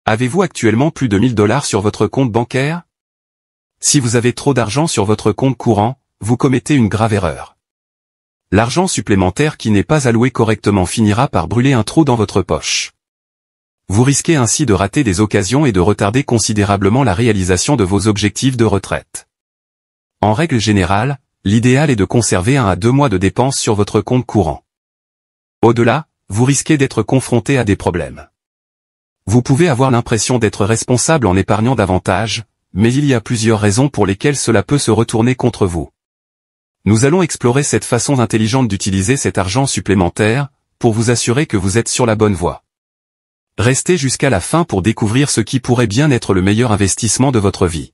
Avez-vous actuellement plus de 1000 $ sur votre compte bancaire? Si vous avez trop d'argent sur votre compte courant, vous commettez une grave erreur. L'argent supplémentaire qui n'est pas alloué correctement finira par brûler un trou dans votre poche. Vous risquez ainsi de rater des occasions et de retarder considérablement la réalisation de vos objectifs de retraite. En règle générale, l'idéal est de conserver 1 à 2 mois de dépenses sur votre compte courant. Au-delà, vous risquez d'être confronté à des problèmes. Vous pouvez avoir l'impression d'être responsable en épargnant davantage, mais il y a plusieurs raisons pour lesquelles cela peut se retourner contre vous. Nous allons explorer cette façon intelligente d'utiliser cet argent supplémentaire, pour vous assurer que vous êtes sur la bonne voie. Restez jusqu'à la fin pour découvrir ce qui pourrait bien être le meilleur investissement de votre vie.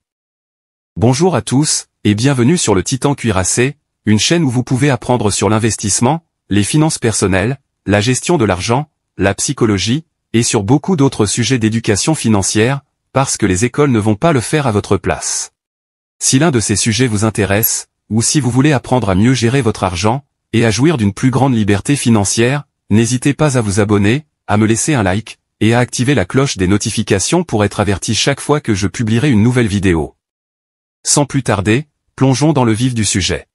Bonjour à tous, et bienvenue sur le Titan Cuirassé, une chaîne où vous pouvez apprendre sur l'investissement, les finances personnelles, la gestion de l'argent, la psychologie, et sur beaucoup d'autres sujets d'éducation financière, parce que les écoles ne vont pas le faire à votre place. Si l'un de ces sujets vous intéresse, ou si vous voulez apprendre à mieux gérer votre argent, et à jouir d'une plus grande liberté financière, n'hésitez pas à vous abonner, à me laisser un like, et à activer la cloche des notifications pour être averti chaque fois que je publierai une nouvelle vidéo. Sans plus tarder, plongeons dans le vif du sujet.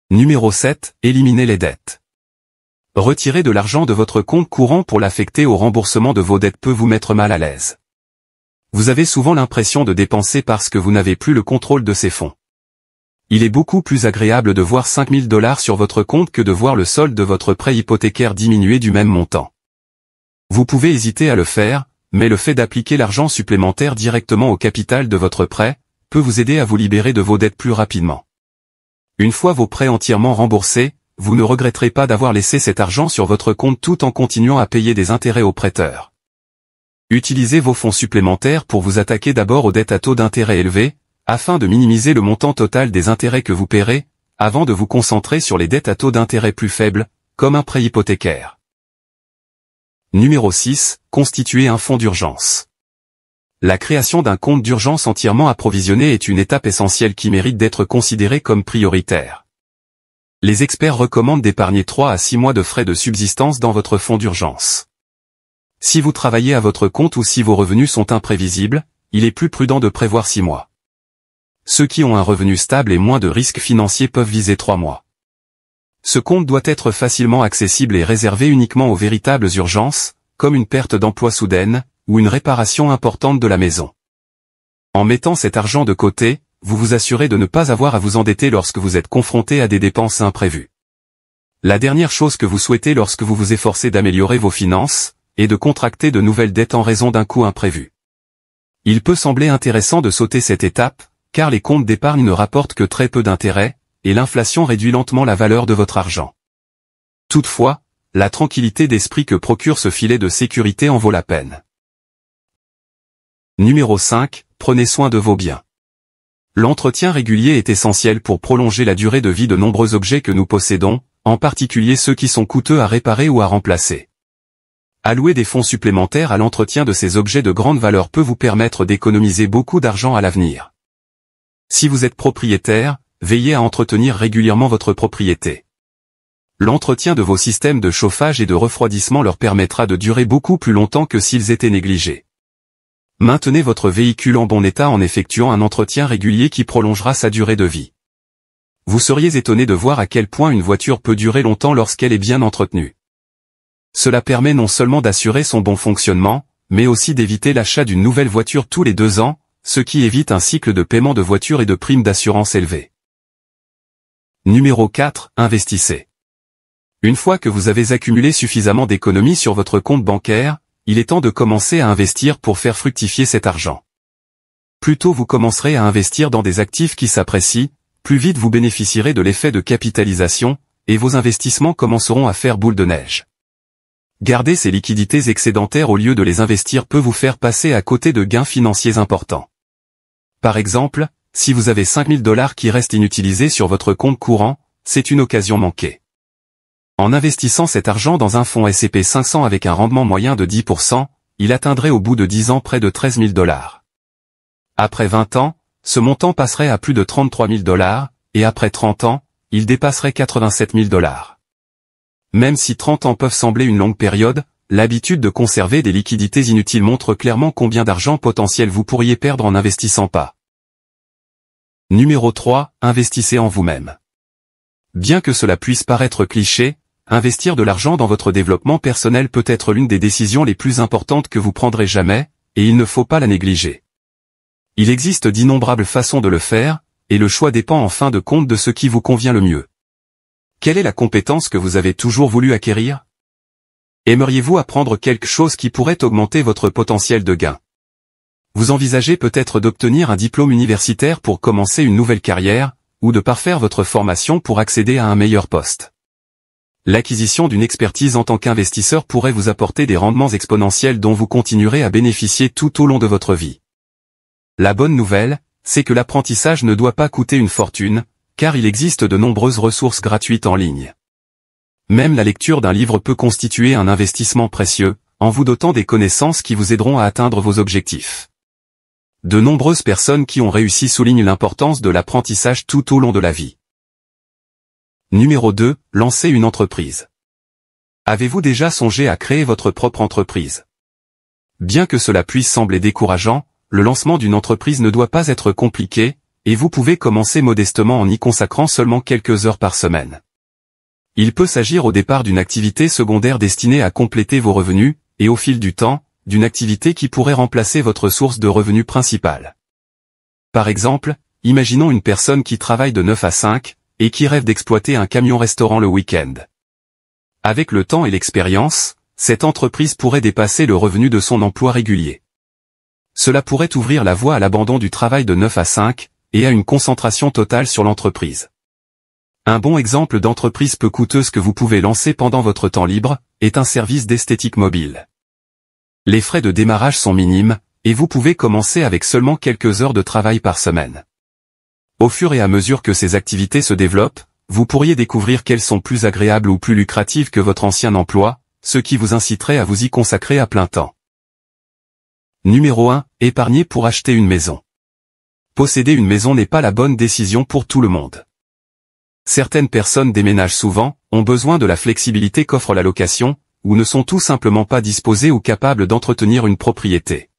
Numéro 7. Éliminez les dettes. Retirer de l'argent de votre compte courant pour l'affecter au remboursement de vos dettes peut vous mettre mal à l'aise. Vous avez souvent l'impression de dépenser parce que vous n'avez plus le contrôle de ces fonds. Il est beaucoup plus agréable de voir 5000 $ sur votre compte que de voir le solde de votre prêt hypothécaire diminuer du même montant. Vous pouvez hésiter à le faire, mais le fait d'appliquer l'argent supplémentaire directement au capital de votre prêt, peut vous aider à vous libérer de vos dettes plus rapidement. Une fois vos prêts entièrement remboursés, vous ne regretterez pas d'avoir laissé cet argent sur votre compte tout en continuant à payer des intérêts aux prêteurs. Utilisez vos fonds supplémentaires pour vous attaquer d'abord aux dettes à taux d'intérêt élevés, afin de minimiser le montant total des intérêts que vous paierez, avant de vous concentrer sur les dettes à taux d'intérêt plus faibles, comme un prêt hypothécaire. Numéro 6. Constituer un fonds d'urgence. La création d'un compte d'urgence entièrement approvisionné est une étape essentielle qui mérite d'être considérée comme prioritaire. Les experts recommandent d'épargner 3 à 6 mois de frais de subsistance dans votre fonds d'urgence. Si vous travaillez à votre compte ou si vos revenus sont imprévisibles, il est plus prudent de prévoir 6 mois. Ceux qui ont un revenu stable et moins de risques financiers peuvent viser 3 mois. Ce compte doit être facilement accessible et réservé uniquement aux véritables urgences, comme une perte d'emploi soudaine, ou une réparation importante de la maison. En mettant cet argent de côté, vous vous assurez de ne pas avoir à vous endetter lorsque vous êtes confronté à des dépenses imprévues. La dernière chose que vous souhaitez lorsque vous vous efforcez d'améliorer vos finances, est de contracter de nouvelles dettes en raison d'un coût imprévu. Il peut sembler intéressant de sauter cette étape, car les comptes d'épargne ne rapportent que très peu d'intérêt, et l'inflation réduit lentement la valeur de votre argent. Toutefois, la tranquillité d'esprit que procure ce filet de sécurité en vaut la peine. Numéro 5. Prenez soin de vos biens. L'entretien régulier est essentiel pour prolonger la durée de vie de nombreux objets que nous possédons, en particulier ceux qui sont coûteux à réparer ou à remplacer. Allouer des fonds supplémentaires à l'entretien de ces objets de grande valeur peut vous permettre d'économiser beaucoup d'argent à l'avenir. Si vous êtes propriétaire, veillez à entretenir régulièrement votre propriété. L'entretien de vos systèmes de chauffage et de refroidissement leur permettra de durer beaucoup plus longtemps que s'ils étaient négligés. Maintenez votre véhicule en bon état en effectuant un entretien régulier qui prolongera sa durée de vie. Vous seriez étonné de voir à quel point une voiture peut durer longtemps lorsqu'elle est bien entretenue. Cela permet non seulement d'assurer son bon fonctionnement, mais aussi d'éviter l'achat d'une nouvelle voiture tous les 2 ans, ce qui évite un cycle de paiement de voiture et de primes d'assurance élevées. Numéro 4. Investissez. Une fois que vous avez accumulé suffisamment d'économies sur votre compte bancaire, il est temps de commencer à investir pour faire fructifier cet argent. Plus tôt vous commencerez à investir dans des actifs qui s'apprécient, plus vite vous bénéficierez de l'effet de capitalisation, et vos investissements commenceront à faire boule de neige. Garder ces liquidités excédentaires au lieu de les investir peut vous faire passer à côté de gains financiers importants. Par exemple, si vous avez 5000 $ qui restent inutilisés sur votre compte courant, c'est une occasion manquée. En investissant cet argent dans un fonds S&P 500 avec un rendement moyen de 10%, il atteindrait au bout de 10 ans près de 13 000 $. Après 20 ans, ce montant passerait à plus de 33 000 $, et après 30 ans, il dépasserait 87 000 $. Même si 30 ans peuvent sembler une longue période, l'habitude de conserver des liquidités inutiles montre clairement combien d'argent potentiel vous pourriez perdre en n'investissant pas. Numéro 3. Investissez en vous-même. Bien que cela puisse paraître cliché, investir de l'argent dans votre développement personnel peut être l'une des décisions les plus importantes que vous prendrez jamais, et il ne faut pas la négliger. Il existe d'innombrables façons de le faire, et le choix dépend en fin de compte de ce qui vous convient le mieux. Quelle est la compétence que vous avez toujours voulu acquérir? Aimeriez-vous apprendre quelque chose qui pourrait augmenter votre potentiel de gain? Vous envisagez peut-être d'obtenir un diplôme universitaire pour commencer une nouvelle carrière, ou de parfaire votre formation pour accéder à un meilleur poste. L'acquisition d'une expertise en tant qu'investisseur pourrait vous apporter des rendements exponentiels dont vous continuerez à bénéficier tout au long de votre vie. La bonne nouvelle, c'est que l'apprentissage ne doit pas coûter une fortune, car il existe de nombreuses ressources gratuites en ligne. Même la lecture d'un livre peut constituer un investissement précieux, en vous dotant des connaissances qui vous aideront à atteindre vos objectifs. De nombreuses personnes qui ont réussi soulignent l'importance de l'apprentissage tout au long de la vie. Numéro 2. Lancer une entreprise. Avez-vous déjà songé à créer votre propre entreprise? Bien que cela puisse sembler décourageant, le lancement d'une entreprise ne doit pas être compliqué, et vous pouvez commencer modestement en y consacrant seulement quelques heures par semaine. Il peut s'agir au départ d'une activité secondaire destinée à compléter vos revenus, et au fil du temps, d'une activité qui pourrait remplacer votre source de revenus principale. Par exemple, imaginons une personne qui travaille de 9 à 5, et qui rêve d'exploiter un camion-restaurant le week-end. Avec le temps et l'expérience, cette entreprise pourrait dépasser le revenu de son emploi régulier. Cela pourrait ouvrir la voie à l'abandon du travail de 9 à 5, et à une concentration totale sur l'entreprise. Un bon exemple d'entreprise peu coûteuse que vous pouvez lancer pendant votre temps libre, est un service d'esthétique mobile. Les frais de démarrage sont minimes, et vous pouvez commencer avec seulement quelques heures de travail par semaine. Au fur et à mesure que ces activités se développent, vous pourriez découvrir qu'elles sont plus agréables ou plus lucratives que votre ancien emploi, ce qui vous inciterait à vous y consacrer à plein temps. Numéro 1. Épargner pour acheter une maison. Posséder une maison n'est pas la bonne décision pour tout le monde. Certaines personnes déménagent souvent, ont besoin de la flexibilité qu'offre la location, ou ne sont tout simplement pas disposées ou capables d'entretenir une propriété.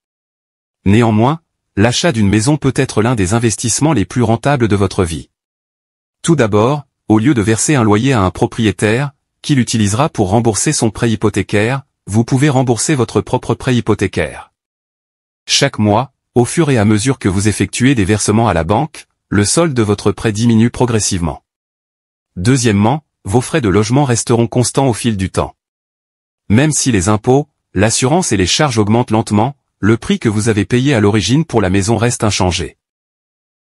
Néanmoins, l'achat d'une maison peut être l'un des investissements les plus rentables de votre vie. Tout d'abord, au lieu de verser un loyer à un propriétaire, qui l'utilisera pour rembourser son prêt hypothécaire, vous pouvez rembourser votre propre prêt hypothécaire. Chaque mois, au fur et à mesure que vous effectuez des versements à la banque, le solde de votre prêt diminue progressivement. Deuxièmement, vos frais de logement resteront constants au fil du temps. Même si les impôts, l'assurance et les charges augmentent lentement, le prix que vous avez payé à l'origine pour la maison reste inchangé.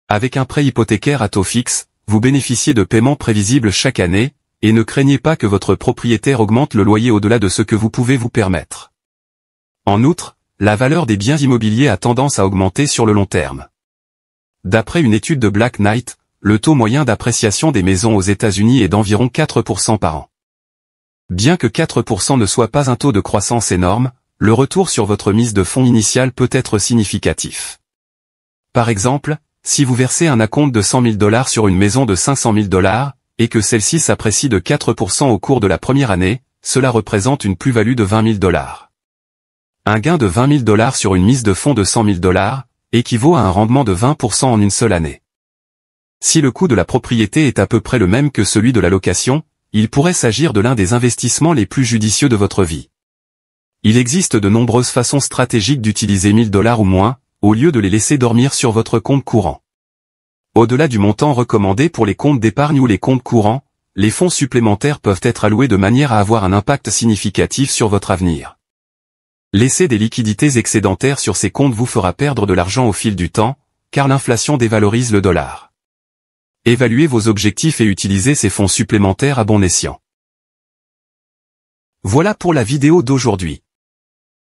Avec un prêt hypothécaire à taux fixe, vous bénéficiez de paiements prévisibles chaque année, et ne craignez pas que votre propriétaire augmente le loyer au-delà de ce que vous pouvez vous permettre. En outre, la valeur des biens immobiliers a tendance à augmenter sur le long terme. D'après une étude de Black Knight, le taux moyen d'appréciation des maisons aux États-Unis est d'environ 4% par an. Bien que 4% ne soit pas un taux de croissance énorme, le retour sur votre mise de fonds initiale peut être significatif. Par exemple, si vous versez un acompte de $100 000 sur une maison de $500 000, et que celle-ci s'apprécie de 4% au cours de la première année, cela représente une plus-value de $20 000. Un gain de $20 000 sur une mise de fonds de $100 000 équivaut à un rendement de 20% en une seule année. Si le coût de la propriété est à peu près le même que celui de la location, il pourrait s'agir de l'un des investissements les plus judicieux de votre vie. Il existe de nombreuses façons stratégiques d'utiliser $1000 ou moins, au lieu de les laisser dormir sur votre compte courant. Au-delà du montant recommandé pour les comptes d'épargne ou les comptes courants, les fonds supplémentaires peuvent être alloués de manière à avoir un impact significatif sur votre avenir. Laisser des liquidités excédentaires sur ces comptes vous fera perdre de l'argent au fil du temps, car l'inflation dévalorise le dollar. Évaluez vos objectifs et utilisez ces fonds supplémentaires à bon escient. Voilà pour la vidéo d'aujourd'hui.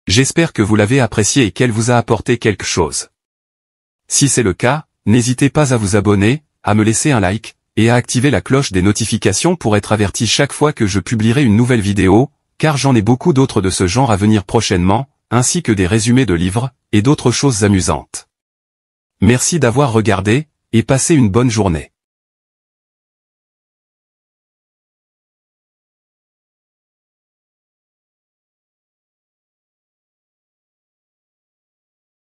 J'espère que vous l'avez appréciée et qu'elle vous a apporté quelque chose. Si c'est le cas, n'hésitez pas à vous abonner, à me laisser un like, et à activer la cloche des notifications pour être averti chaque fois que je publierai une nouvelle vidéo, car j'en ai beaucoup d'autres de ce genre à venir prochainement, ainsi que des résumés de livres, et d'autres choses amusantes. Merci d'avoir regardé, et passez une bonne journée.